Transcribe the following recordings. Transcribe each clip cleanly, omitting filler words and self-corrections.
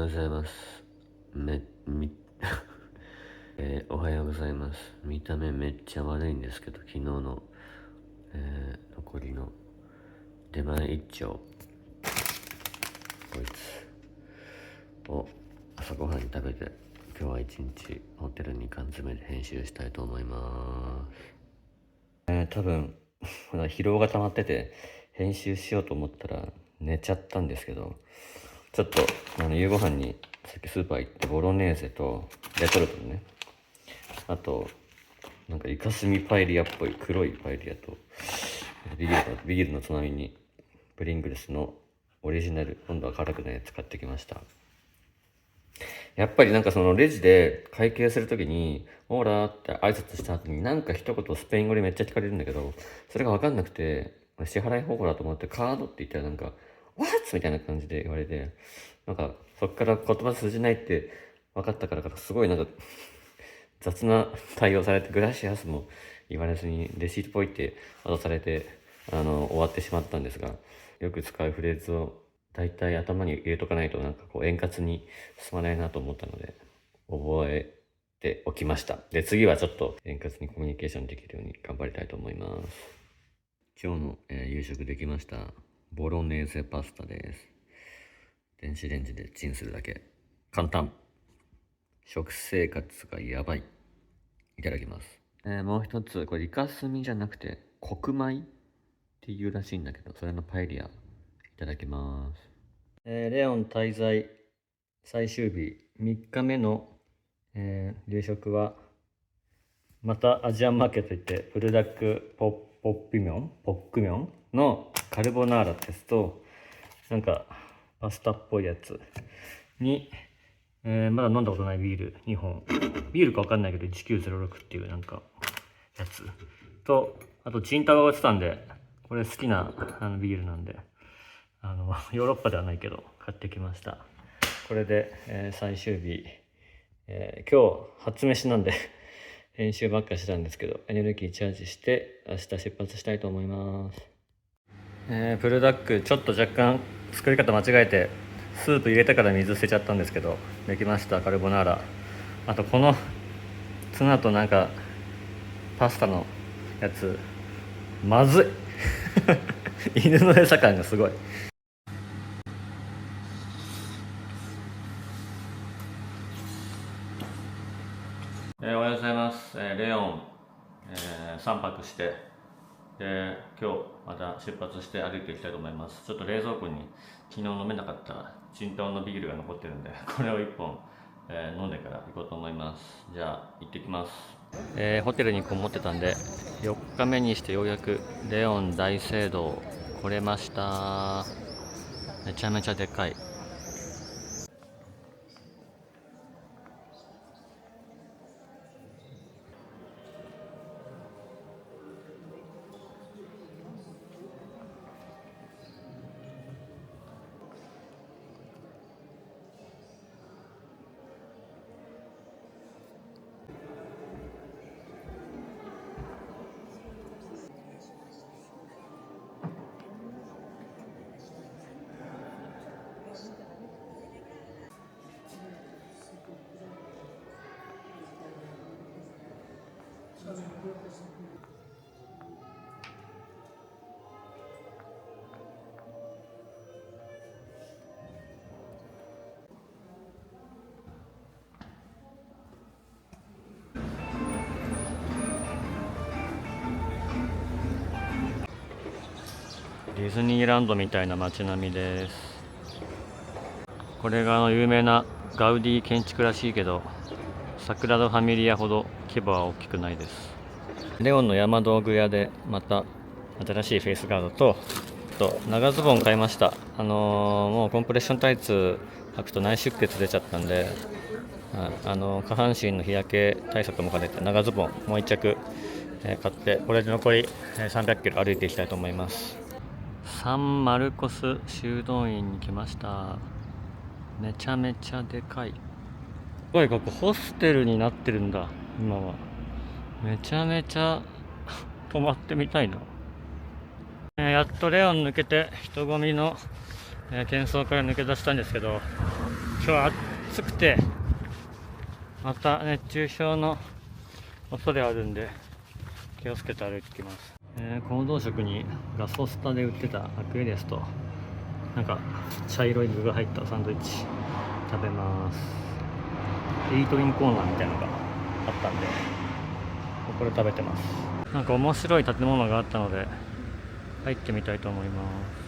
ようございます。め、み、おはようございます。見た目めっちゃ悪いんですけど、昨日の、残りの出前一丁、こいつを朝ごはんに食べて、今日は一日ホテルに缶詰で編集したいと思います。多分、疲労が溜まってて、編集しようと思ったら寝ちゃったんですけど、ちょっと夕ご飯にさっきスーパー行ってボロネーゼとレトルトね、あとなんかイカスミパエリアっぽい黒いパエリアとビールのつまみにプリングルスのオリジナル、今度は辛くないやつ買ってきました。やっぱりなんかそのレジで会計するときにオーラーって挨拶した後になんか一言スペイン語でめっちゃ聞かれるんだけど、それが分かんなくて支払い方法だと思ってカードって言ったらなんか「What?」みたいな感じで言われて、なんかそっから言葉通じないって分かったからすごいなんか雑な対応されて、グラシアスも言われずにレシートポイって渡されて終わってしまったんですが、よく使うフレーズを大体頭に入れとかないとなんかこう円滑に進まないなと思ったので覚えておきました。で、次はちょっと円滑にコミュニケーションできるように頑張りたいと思います。今日の、夕食できました。ボロネーゼパスタです。電子レンジでチンするだけ。簡単。食生活がやばい。いただきます。もう一つ、これイカスミじゃなくて黒米っていうらしいんだけど、それのパエリアいただきます。レオン滞在最終日3日目の、夕食はまたアジアンマーケット行ってブルダックポックミョンのカルボナーラですと、なんかパスタっぽいやつに、まだ飲んだことないビール2本、ビールか分かんないけど1906っていうなんかやつと、あとチンタオが売ってたんで、これ好きなビールなんでヨーロッパではないけど買ってきました。これで、最終日、今日初飯なんで編集ばっかしてたんですけど、エネルギーチャージして明日出発したいと思います。プルダックちょっと若干作り方間違えてスープ入れてから水捨てちゃったんですけど、できました。カルボナーラ。あとこのツナとなんかパスタのやつまずい犬の餌感がすごい。おはようございます。レオン、3泊して、今日また出発して歩いていきたいと思います。ちょっと冷蔵庫に昨日飲めなかったチンタオのビールが残ってるんで、これを1本、飲んでから行こうと思います。じゃあ行ってきます。ホテルにこもってたんで4日目にしてようやくレオン大聖堂来れました。めちゃめちゃでかい。ディズニーランドみたいな街並みです。これが有名なガウディ建築らしいけど、サグラダ・ファミリアほど規模は大きくないです。レオンの山道具屋でまた新しいフェイスガードと長ズボン買いました。もうコンプレッションタイツ履くと内出血出ちゃったんで、下半身の日焼け対策も兼ねて長ズボンもう1着、買って、これで残り300キロ歩いていきたいと思います。サンマルコス修道院に来ました。めちゃめちゃでかい。すごい、ここホステルになってるんだ今は。めちゃめちゃ泊まってみたいな。やっとレオン抜けて人混みの喧騒から抜け出したんですけど、今日は暑くてまた熱中症の恐れあるんで気をつけて歩いてきます。行動食にガソスタで売ってたアクエリアスとなんか茶色い具が入ったサンドイッチ食べます。イートインコーナーみたいなのがあったんでこれ食べてます。なんか面白い建物があったので入ってみたいと思います。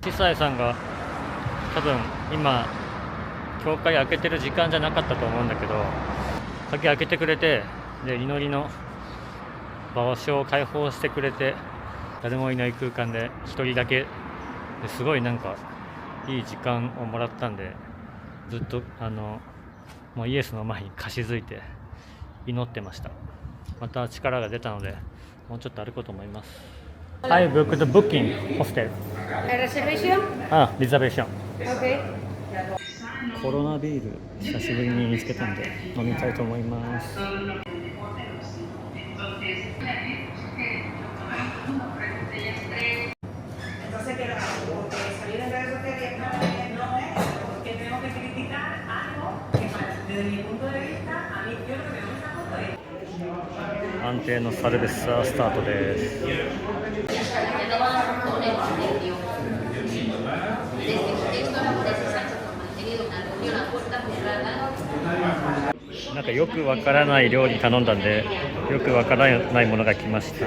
小さいさんが多分今教会開けてる時間じゃなかったと思うんだけど、鍵開けてくれて、で祈りの場所を開放してくれて、誰もいない空間で一人だけですごいなんかいい時間をもらったんで、ずっともうイエスの前にかしづいて祈ってました。また力が出たのでもうちょっと歩こうと思います。I booked the booking hostel. Reservation? Reservation. Okay. コロナビール久しぶりに見つけたんで飲みたいと思います。安定のサルベッサースタートです。なんかよくわからない料理頼んだんで、よくわからないものが来ました。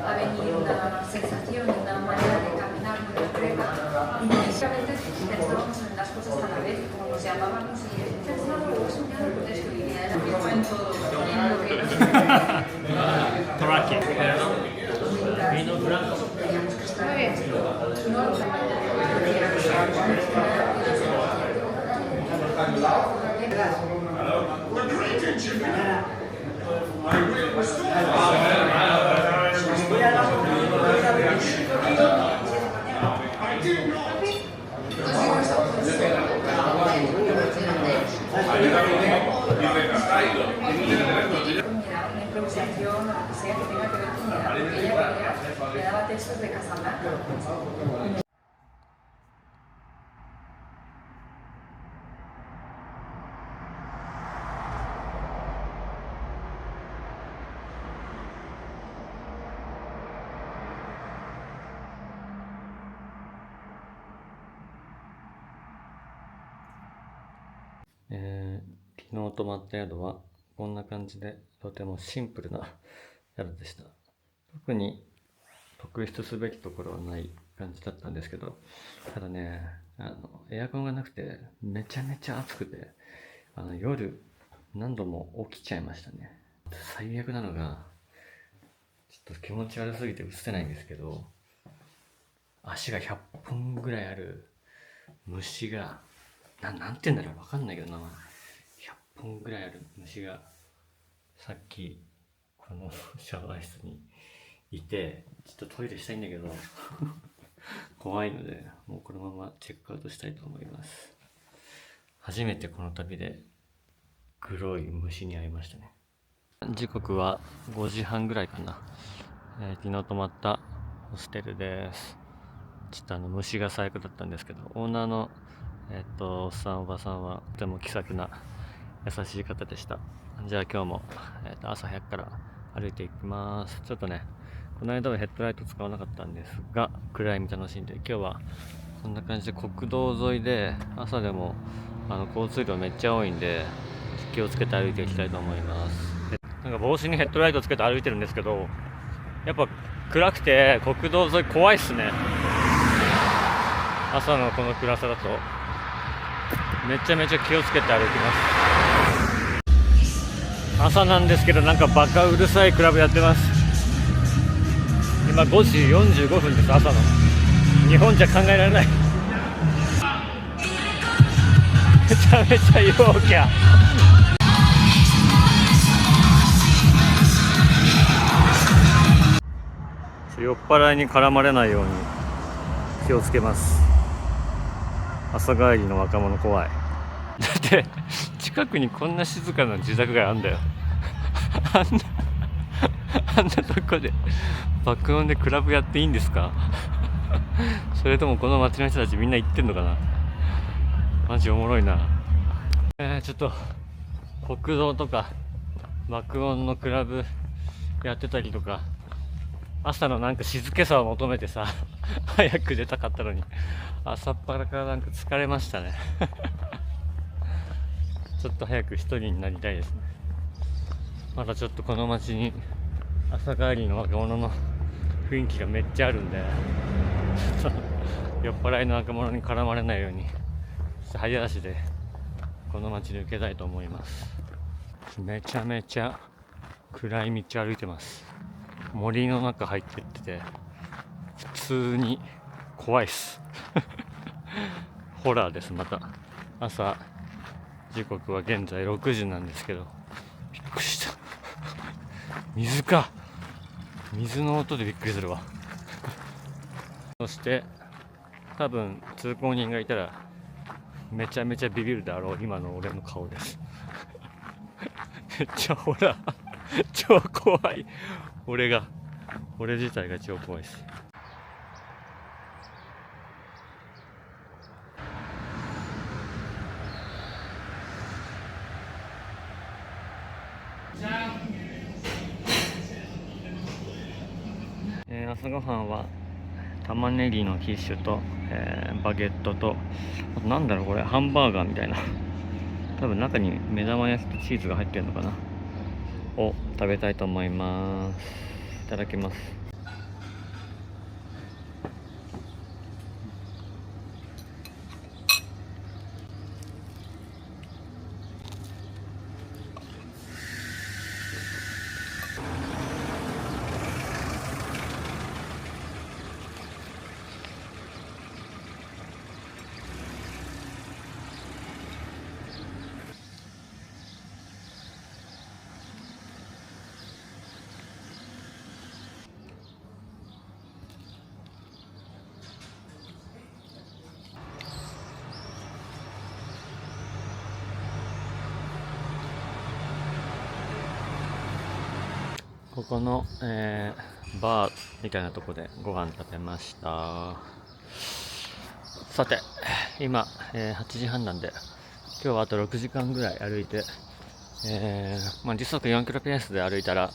Ha venido una sensación, una manera de caminar muy concreta y precisamente pensábamos en las cosas a la vez, como nos llamábamos y he pensado o he soñado con esto y era mi cuento poniendo que no Vino blanco. teníamos que estar bien. No lo una improvisación o lo que sea que tenga que ver con mi edad, porque ella le daba textos de Casablanca. 昨日泊まった宿はこんな感じでとてもシンプルな宿でした。特に特筆すべきところはない感じだったんですけど、ただね、エアコンがなくてめちゃめちゃ暑くて、夜何度も起きちゃいましたね。最悪なのがちょっと気持ち悪すぎて映せないんですけど、足が100本ぐらいある虫がなんて言うんだろう、わかんないけどな、100本ぐらいある虫がさっきこのシャワー室にいて、ちょっとトイレしたいんだけど怖いので、もうこのままチェックアウトしたいと思います。初めてこの旅で黒い虫に会いましたね。時刻は5時半ぐらいかな。昨日泊まったホステルです。ちょっと虫が最悪だったんですけど、オーナーのおっさんおばさんはとても気さくな優しい方でした。じゃあ今日も、朝早くから歩いていきます。ちょっとね、この間はヘッドライト使わなかったんですが、暗闇楽しんで、今日はこんな感じで国道沿いで、朝でも交通量めっちゃ多いんで、気をつけて歩いていきたいと思います。なんか帽子にヘッドライトつけて歩いてるんですけど、やっぱ暗くて国道沿い怖いっすね。朝のこの暗さだとめちゃめちゃ気をつけて歩きます。朝なんですけど、なんかバカうるさいクラブやってます。今5時45分です。朝の日本じゃ考えられない。めちゃめちゃ陽キャ。酔っ払いに絡まれないように気をつけます。朝帰りの若者怖い。だって近くにこんな静かな住宅街あんだよ。あんなとこで爆音でクラブやっていいんですか？それともこの街の人たちみんな行ってんのかな。マジおもろいな。ちょっと国道とか爆音のクラブやってたりとか、朝のなんか静けさを求めてさ早く出たかったのに、朝っぱらからなんか疲れましたね。ちょっと早く一人になりたいですね。まだちょっとこの街に朝帰りの若者の雰囲気がめっちゃあるんで、ちょっと酔っ払いの若者に絡まれないように早足でこの街に受けたいと思います。めちゃめちゃ暗い道歩いてます。森の中入ってってて普通に怖いっす。ホラーです。また朝、時刻は現在6時なんですけど、びっくりした。水か。水の音でびっくりするわ。そして多分通行人がいたらめちゃめちゃビビるだろう今の俺の顔です。めっちゃホラー。超怖い。俺自体が超怖いです。朝ごはんは玉ねぎのキッシュと、バゲットと、あとなんだろうこれ、ハンバーガーみたいな、多分中に目玉焼きとチーズが入ってるのかなを食べたいと思います。いただきます。ここの、バーみたいなとこでご飯食べました。さて今、8時半なんで、今日はあと6時間ぐらい歩いて、時速4キロペースで歩いたら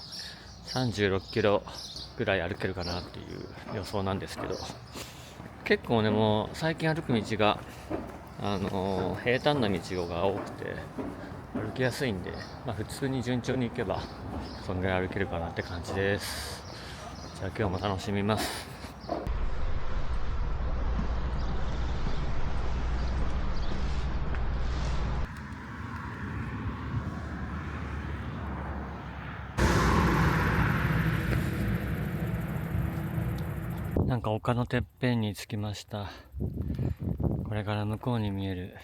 36キロぐらい歩けるかなっていう予想なんですけど、結構ね、もう最近歩く道が平坦な道が多くて歩きやすいんで、普通に順調に行けばそんぐらい歩けるかなって感じです。じゃあ今日も楽しみます。なんか丘のてっぺんに着きました。これから向こうに見える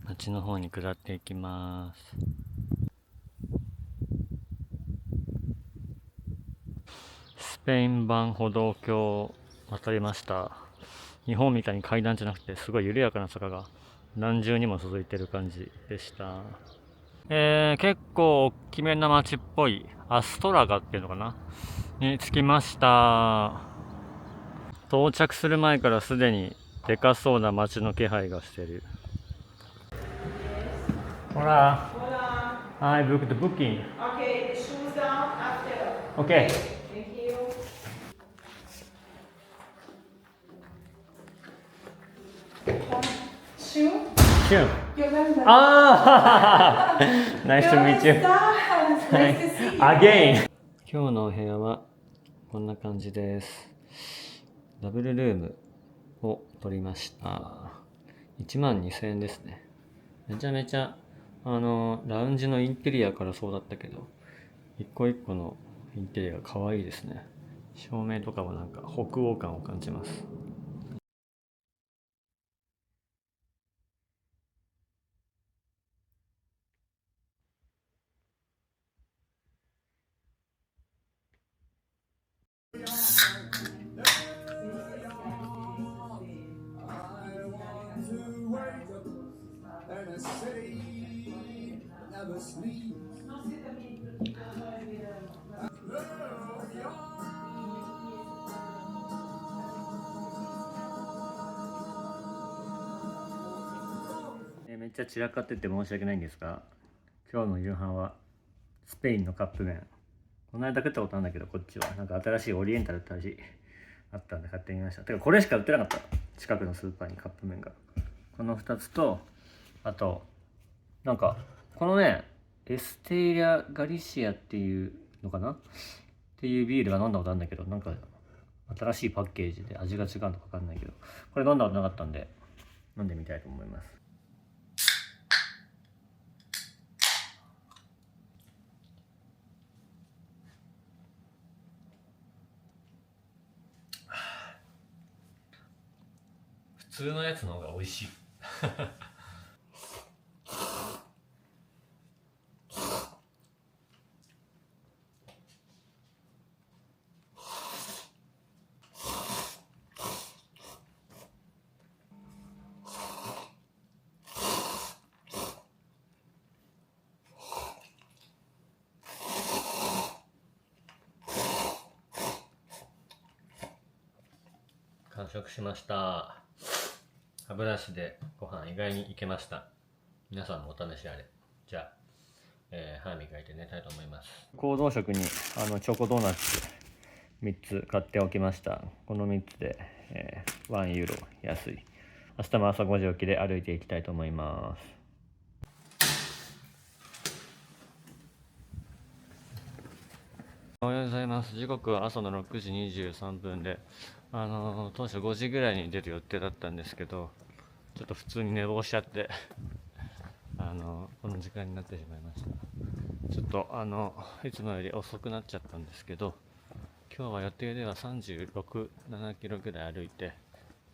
街の方に下っていきます。スペイン版歩道橋を渡りました。日本みたいに階段じゃなくてすごい緩やかな坂が何重にも続いてる感じでした。結構大きめな町っぽいアストラガっていうのかなに着きました。到着する前からすでにでかそうな町の気配がしてる。ほら、I booked the booking. Okay, the shoes down after. Okay. Thank you. Shoe? Sure. You remember? Ah, nice to meet you. Nice to see you. Again. 今日のお部屋はこんな感じです。ダブルルームを取りました。12,000円ですね。めちゃめちゃラウンジのインテリアからそうだったけど、一個一個のインテリアが可愛いですね。照明とかもなんか北欧感を感じます。めっちゃ散らかってて申し訳ないんですが、今日の夕飯はスペインのカップ麺。この間食ったことあるんだけど、こっちはなんか新しいオリエンタルって味あったんで買ってみました。てかこれしか売ってなかった。近くのスーパーにカップ麺が。この2つと、あとなんかこのね、エステイラ・ガリシアっていうのかなっていうビールは飲んだことあるんだけど、なんか新しいパッケージで味が違うのか分かんないけど、これ飲んだことなかったんで飲んでみたいと思います。普通のやつの方が美味しい。完食しました。歯ブラシでご飯意外にいけました。皆さんもお試しあれ。じゃあ、歯磨いて寝たいと思います。行動食にチョコドーナツ3つ買っておきました。この3つで、1ユーロ安い。明日も朝5時起きで歩いていきたいと思います。おはようございます。時刻は朝の6時23分で、当初5時ぐらいに出る予定だったんですけど、ちょっと普通に寝坊しちゃってこの時間になってしまいました。ちょっといつもより遅くなっちゃったんですけど、今日は予定では36、7キロぐらい歩いて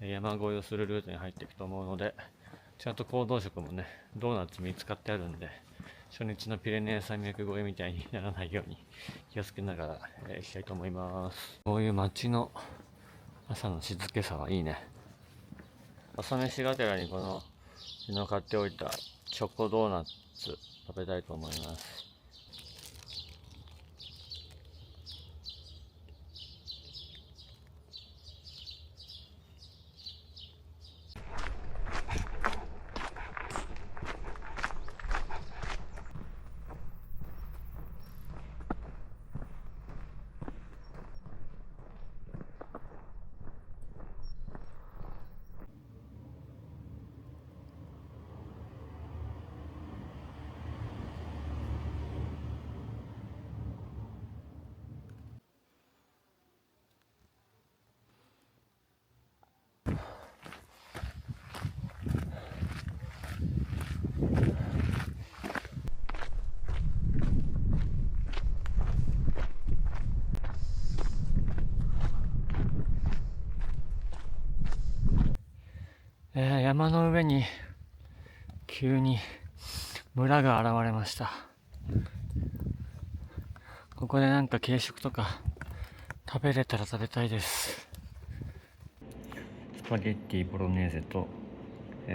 山越えをするルートに入っていくと思うので、ちゃんと行動食もね、ドーナツ見つかってあるんで、初日のピレネー山脈越えみたいにならないように気をつけながら行きたいと思います。こういう街の朝の静けさはいいね。朝飯がてらにこの昨日買っておいたチョコドーナツ食べたいと思います。山の上に急に村が現れました。ここでなんか軽食とか食べれたら食べたいです。スパゲッティボロネーゼと、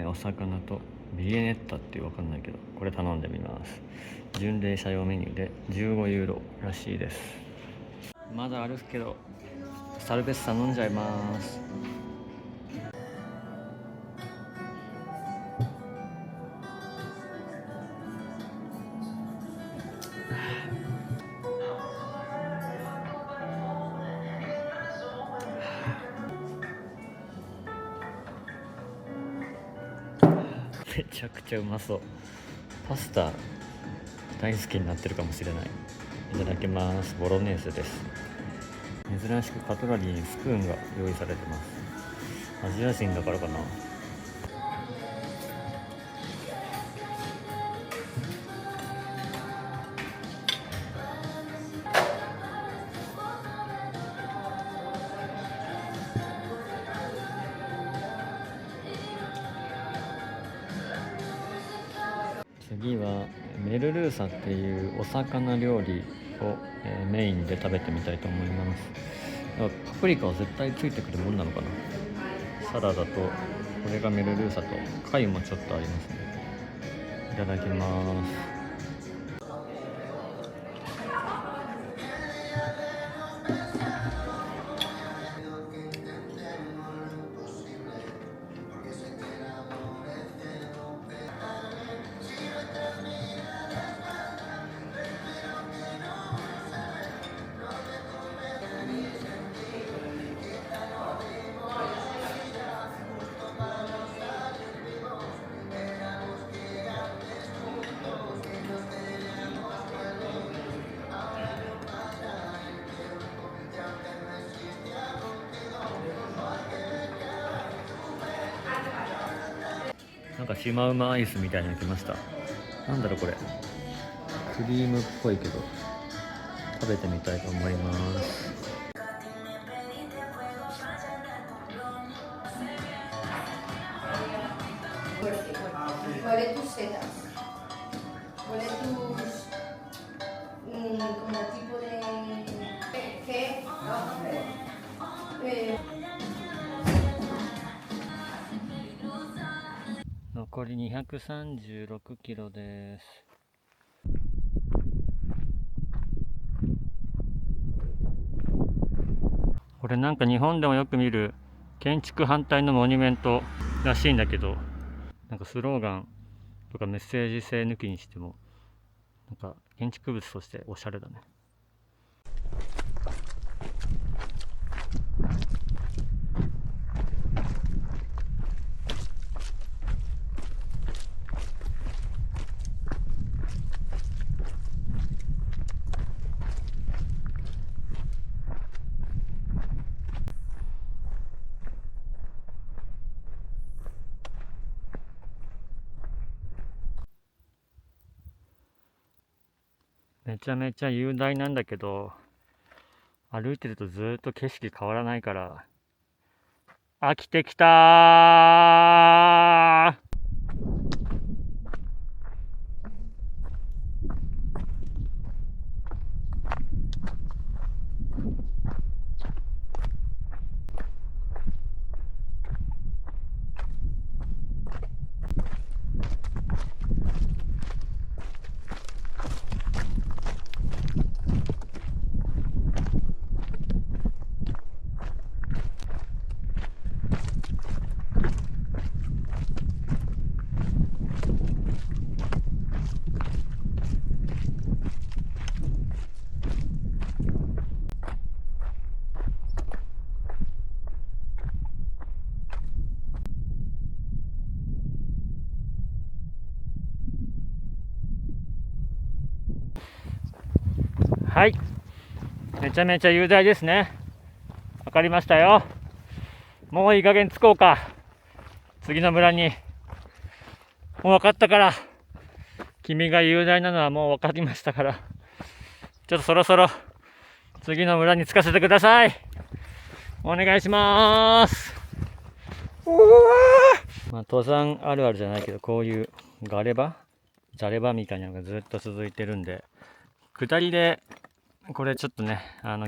お魚とビエネッタっていうわかんないけど、これ頼んでみます。巡礼者用メニューで15ユーロらしいです。まだあるけどサルベッサ飲んじゃいます。めちゃくちゃうまそう。パスタ大好きになってるかもしれない。いただきます。ボロネーゼです。珍しくカトラリーにスプーンが用意されてます。アジア人だからかな。次はメルルーサっていうお魚料理を、メインで食べてみたいと思います。パプリカは絶対ついてくるもんなのかな。サラダとこれがメルルーサと貝もちょっとありますね。いただきます。なんかシマウマアイスみたいになってました。なんだろうこれ。クリームっぽいけど食べてみたいと思います。Huele tus setas. Huele tus. Como tipo de. ¿Qué?残り236キロです。これなんか日本でもよく見る建築反対のモニュメントらしいんだけど、なんかスローガンとかメッセージ性抜きにしてもなんか建築物としておしゃれだね。めちゃめちゃ雄大なんだけど、歩いてるとずっと景色変わらないから飽きてきたー。はい、めちゃめちゃ雄大ですね。わかりましたよ。もういい加減着こうか。次の村に。もう分かったから。君が雄大なのはもう分かりましたから。ちょっとそろそろ次の村に着かせてください。お願いします。まあ、登山あるあるじゃないけど、こういうガレ場じゃれ場みたいなのがずっと続いてるんで、下りでこれちょっとね、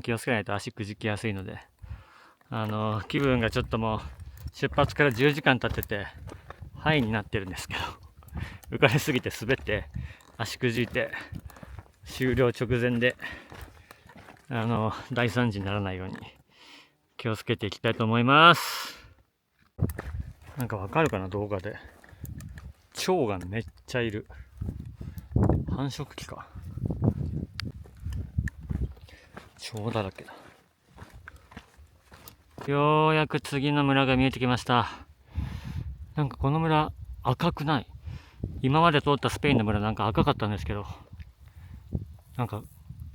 気をつけないと足くじきやすいので、気分がちょっともう出発から10時間経っててハイになってるんですけど浮かれすぎて滑って足くじいて終了直前で大惨事にならないように気をつけていきたいと思います。なんかわかるかな、動画で蝶がめっちゃいる。繁殖期か。蝶だらけだ。ようやく次の村が見えてきました。なんかこの村赤くない？今まで通ったスペインの村なんか赤かったんですけど、なんか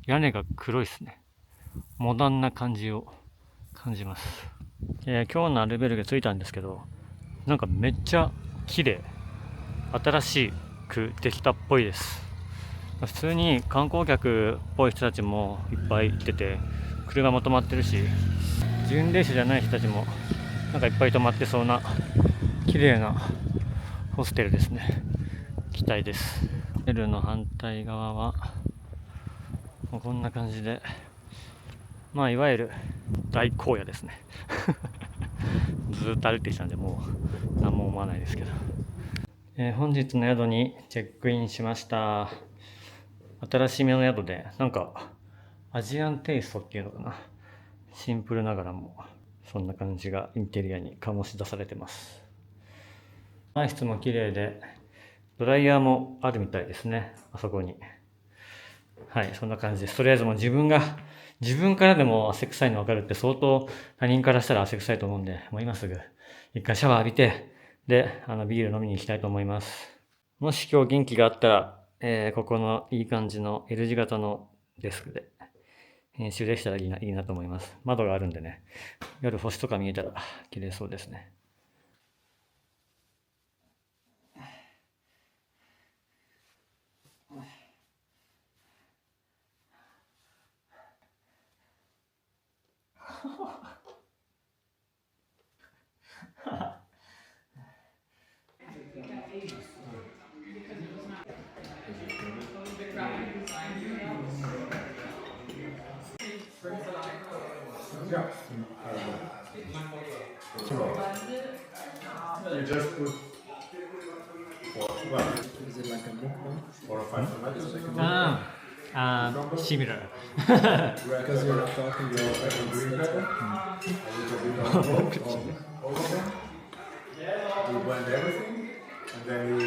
屋根が黒いですね。モダンな感じを感じます。今日のアルベルゲ着いたんですけど、なんかめっちゃ綺麗、新しくできたっぽいです。普通に観光客っぽい人たちもいっぱいいてて、車も止まってるし、巡礼者じゃない人たちもなんかいっぱい泊まってそうな綺麗なホステルですね。期待です。ホテルの反対側はもうこんな感じで、まあいわゆる大荒野ですねずっと歩いてきたんでもう何も思わないですけど、本日の宿にチェックインしました。新しめの宿で、なんかアジアンテイストっていうのかな、シンプルながらもそんな感じがインテリアに醸し出されてます。内室も綺麗で、ドライヤーもあるみたいですね、あそこに。はい、そんな感じです。とりあえずもう自分からでも汗臭いの分かるって相当他人からしたら汗臭いと思うんで、もう今すぐ一回シャワー浴びて、で、ビール飲みに行きたいと思います。もし今日元気があったら、ここのいい感じの L 字型のデスクで編集できたらいいなと思います。窓があるんでね、夜星とか見えたら綺麗そうですね。You just put what? Is it like a mukbang? 4 or 5 tomatoes? Similar. Because you're not talking, you're like a green pepper. A little bit of all of them. You blend everything, and then you.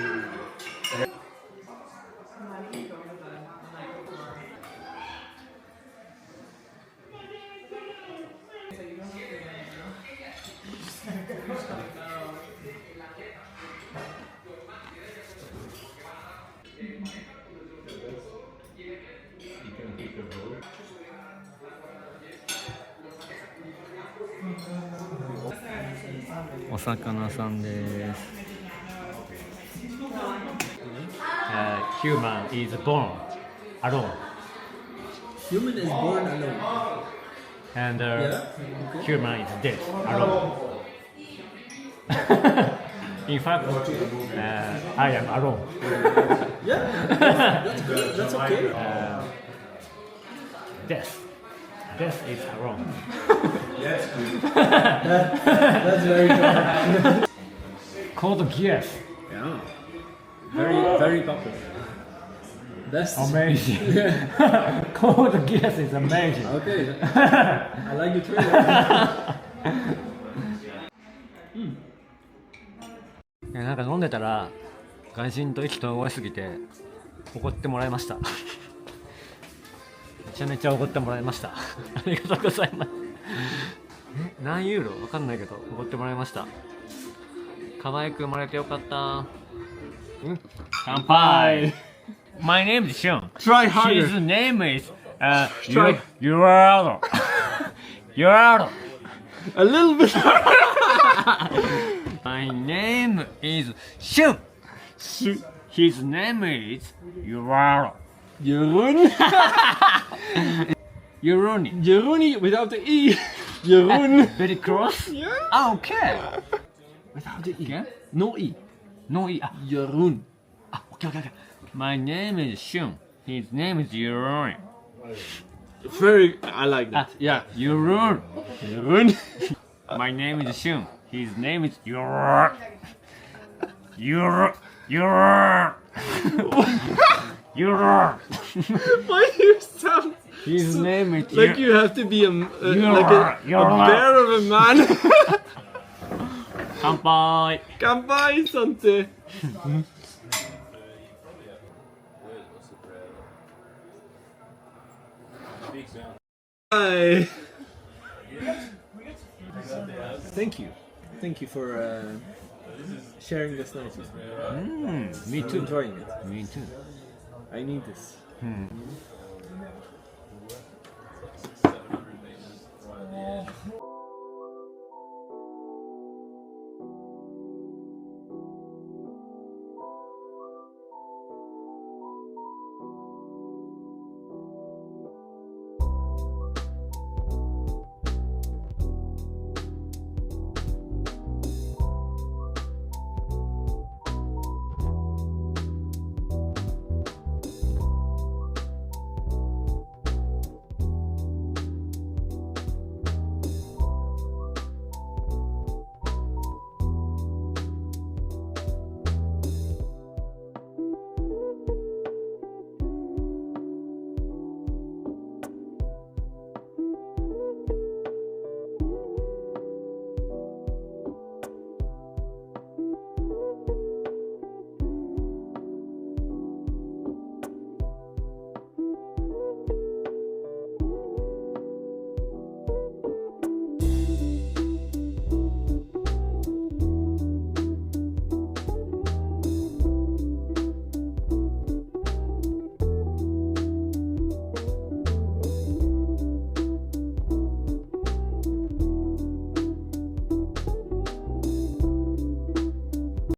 You can keep your bowl. お魚さんです。Human is born alone. Human is born alone. And Yeah. human is dead alone. In fact, I am alone. Yeah, that's good. That's okay. Death is alone. Yes, that's very good. Called Gears. Yeah. Very popular. That's Amazing. Called Gears is amazing. okay. I like the trailer. なんか飲んでたら外人と意気投合しすぎて怒ってもらいました。めちゃめちゃ怒ってもらいました。ありがとうございます。何ユーロわかんないけど怒ってもらいました。可愛く生まれてよかった。乾杯。My name is Shun. Try harder. His name is Gerardo. Gerardo. A little bit. My name is Shun. His name is Gerardo. Jeroen. Jeroni. Jeroni without the E. Jeroen. Very close. Yeah. Ah, okay. Without the E. Okay. No E. No, Jeroen. okay. My name is Shun. His name is Jeroni. Very. I like that. Yeah. Jeroen. Jeroen. My name is Shun. His name is Jeroni. You're Why do you sound His name is like you have to be like a you're bear of a man? 乾杯。乾杯さんって。はい。Thank you. Thank you for sharing this night with me. Me I'm too. enjoying it. Me too. I need this.